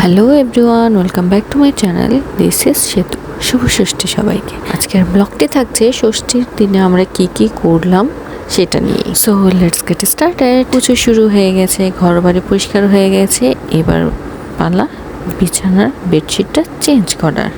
Hello everyone, welcome back to my channel. This is সেতু। শুভ ষষ্ঠী সবাইকে। আজকের ব্লগটি থাকছে ষষ্ঠীর দিনে আমরা কি কি করলাম সেটা নিয়ে। So let's get started. পুজো শুরু হয়ে গেছে, ঘর বাড়ি পরিষ্কার হয়ে গেছে, এবার পালা বিছানার বেডশিটটা চেঞ্জ করার।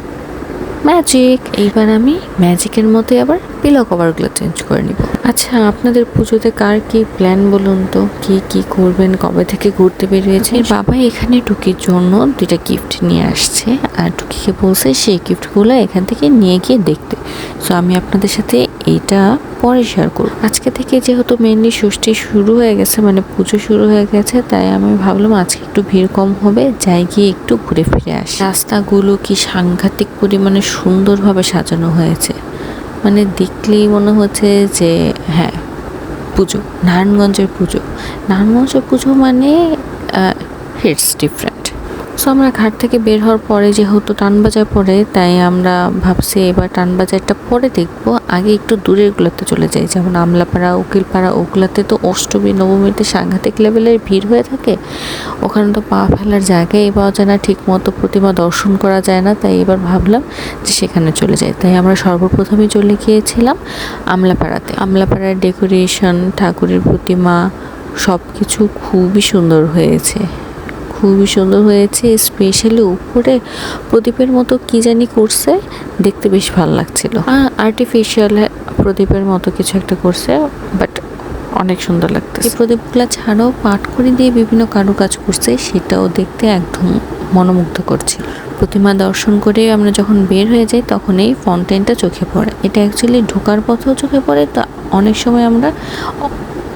ম্যাজিক। এইবার আমি ম্যাজিকের মতো আবার পিলো কভারগুলো চেঞ্জ করে নিব। আচ্ছা, আপনাদের পুজোতে কার কি প্ল্যান বলুন তো? কি কি করবেন? কবে থেকে ঘুরতে বেরিয়েছে? বাবা এখানে টুকির জন্য 2টা গিফট নিয়ে আসছে, আর টুকিকে বলছে সেই গিফটগুলো এখান থেকে নিয়ে গিয়ে দেখতে। সো আমি আপনাদের সাথে এইটা পরে শেয়ার করব। আজকে থেকে যেহেতু মেনলি ষষ্ঠী শুরু হয়ে গেছে, মানে পুজো শুরু হয়ে গেছে, তাই আমি ভাবলাম আজকে একটু ভিড় কম হবে, যাই গিয়ে একটু ঘুরে ফিরে আসি। রাস্তাগুলো কি সাংঘাতিক পরিমাণে সুন্দরভাবে সাজানো হয়েছে, মানে দেখলেই মনে হচ্ছে যে হ্যাঁ, পুজো, নারায়ণগঞ্জের পুজো মানে হিটস ডিফারেন্ট। সো আমরা ঘাট থেকে বের হওয়ার পরে যেহেতু টানবাজার পড়ে, তাই আমরা ভাবছি এবার টানবাজারটা পরে দেখবো, আগে একটু দূরেরগুলোতে চলে যাই, যেমন আমলাপাড়া, উকিলপাড়া, ওগুলাতে তো অষ্টমী নবমীতে সাংঘাতিক লেভেলের ভিড় হয়ে থাকে। ওখানে তো পা ফেলার জায়গায় পাওয়া যায় না, ঠিক মতো প্রতিমা দর্শন করা যায় না। তাই এবার ভাবলাম যে সেখানে চলে যাই। তাই আমরা সর্বপ্রথমে চলে গিয়েছিলাম আমলাপাড়াতে। আমলাপাড়ার ডেকোরেশন, ঠাকুরের প্রতিমা সব কিছু খুবই সুন্দর হয়েছে, স্পেশালি উপরে প্রদীপের মতো কি জানি করছে, দেখতে বেশ ভালো লাগছিল। আর্টিফিশিয়াল প্রদীপের মতো কিছু একটা করছে, বাট অনেক সুন্দর লাগতেছে। এই প্রদীপগুলো ছাড়াও পাটখড়ি দিয়ে বিভিন্ন কারুকাজ করছে, সেটাও দেখতে একদম মনোমুগ্ধ করছিল। প্রতিমা দর্শন করে আমরা যখন বের হয়ে যাই, তখন এই ফাউন্টেনটা চোখে পড়ে। এটা অ্যাকচুয়ালি ঢোকার পথেও চোখে পড়ে, তো অনেক সময় আমরা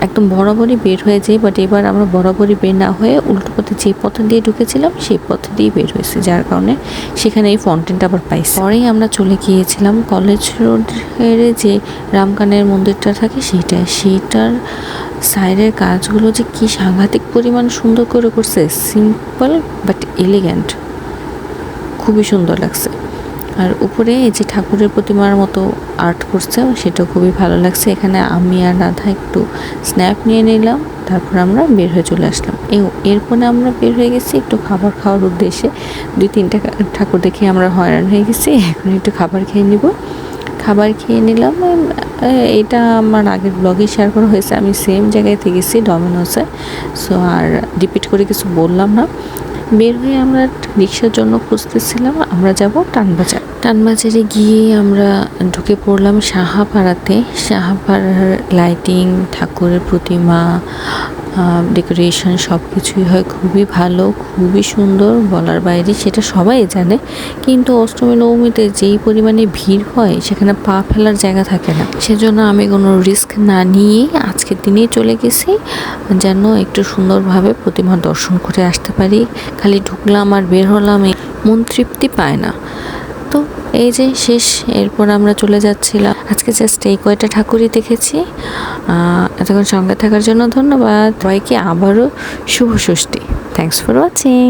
একদম বরাবরই বের হয়ে যাই, বাট এবার আমরা বরাবরই বের না হয়ে উল্টো পথে যে পথে দিয়ে ঢুকেছিলাম সেই পথে দিয়ে বের হয়েছি, যার কারণে সেখানে এই ফাউন্টেনটা আবার পাইছি। পরেই আমরা চলে গিয়েছিলাম কলেজ রোডের যে রামকানের মন্দিরটা থাকে সেইটার সাইডের কাজগুলো যে কি সাংঘাতিক পরিমাণ সুন্দর করে করছে, সিম্পল বাট এলিগ্যান্ট, খুবই সুন্দর লাগছে। আর উপরে এই যে ঠাকুরের প্রতিমার মতো আর্ট করছে, সেটা খুবই ভালো লাগছে। এখানে আমি আর রাধা একটু স্ন্যাপ নিয়ে নিলাম, তারপর আমরা বের হয়ে চলে আসলাম। এরপরে আমরা বের হয়ে গেছি একটু খাবার খাওয়ার উদ্দেশ্যে। 2-3টা ঠাকুর দেখে আমরা হয়রান হয়ে গেছি, এখন একটু খাবার খেয়ে নিলাম। এটা আমার আগের ব্লগে শেয়ার করা হয়েছে, আমি সেম জায়গায় গেছি, ডমিনোসে। সো আর রিপিট করে কিছু বললাম না। বের হয়ে আমরা রিক্সার জন্য খুঁজতেছিলাম, আমরা যাব টানবাজারে গিয়ে আমরা ঢুকে পড়লাম সাহাপাড়ার লাইটিং, ঠাকুরের প্রতিমা, ডেকোরেশন সব কিছুই হয় খুবই ভালো, খুবই সুন্দর, বলার বাইরে, সেটা সবাই জানে। কিন্তু অষ্টমী নবমীতে যেই পরিমাণে ভিড় হয়, সেখানে পা ফেলার জায়গা থাকে না। সেজন্য আমি কোনো রিস্ক না নিয়ে আজকের দিনেই চলে গেছি, যেন একটু সুন্দরভাবে প্রতিমা দর্শন করে আসতে পারি। খালি ঢুকলাম আর বের হলাম, মন তৃপ্তি পায় না। তো এই যে শেষ, এরপর আমরা চলে যাচ্ছিলাম। আজকে জাস্ট এই কয়টা ঠাকুরই দেখেছি। এতক্ষণ সঙ্গে থাকার জন্য ধন্যবাদ সবাইকে। আবারও শুভ ষষ্ঠী। Thanks for watching.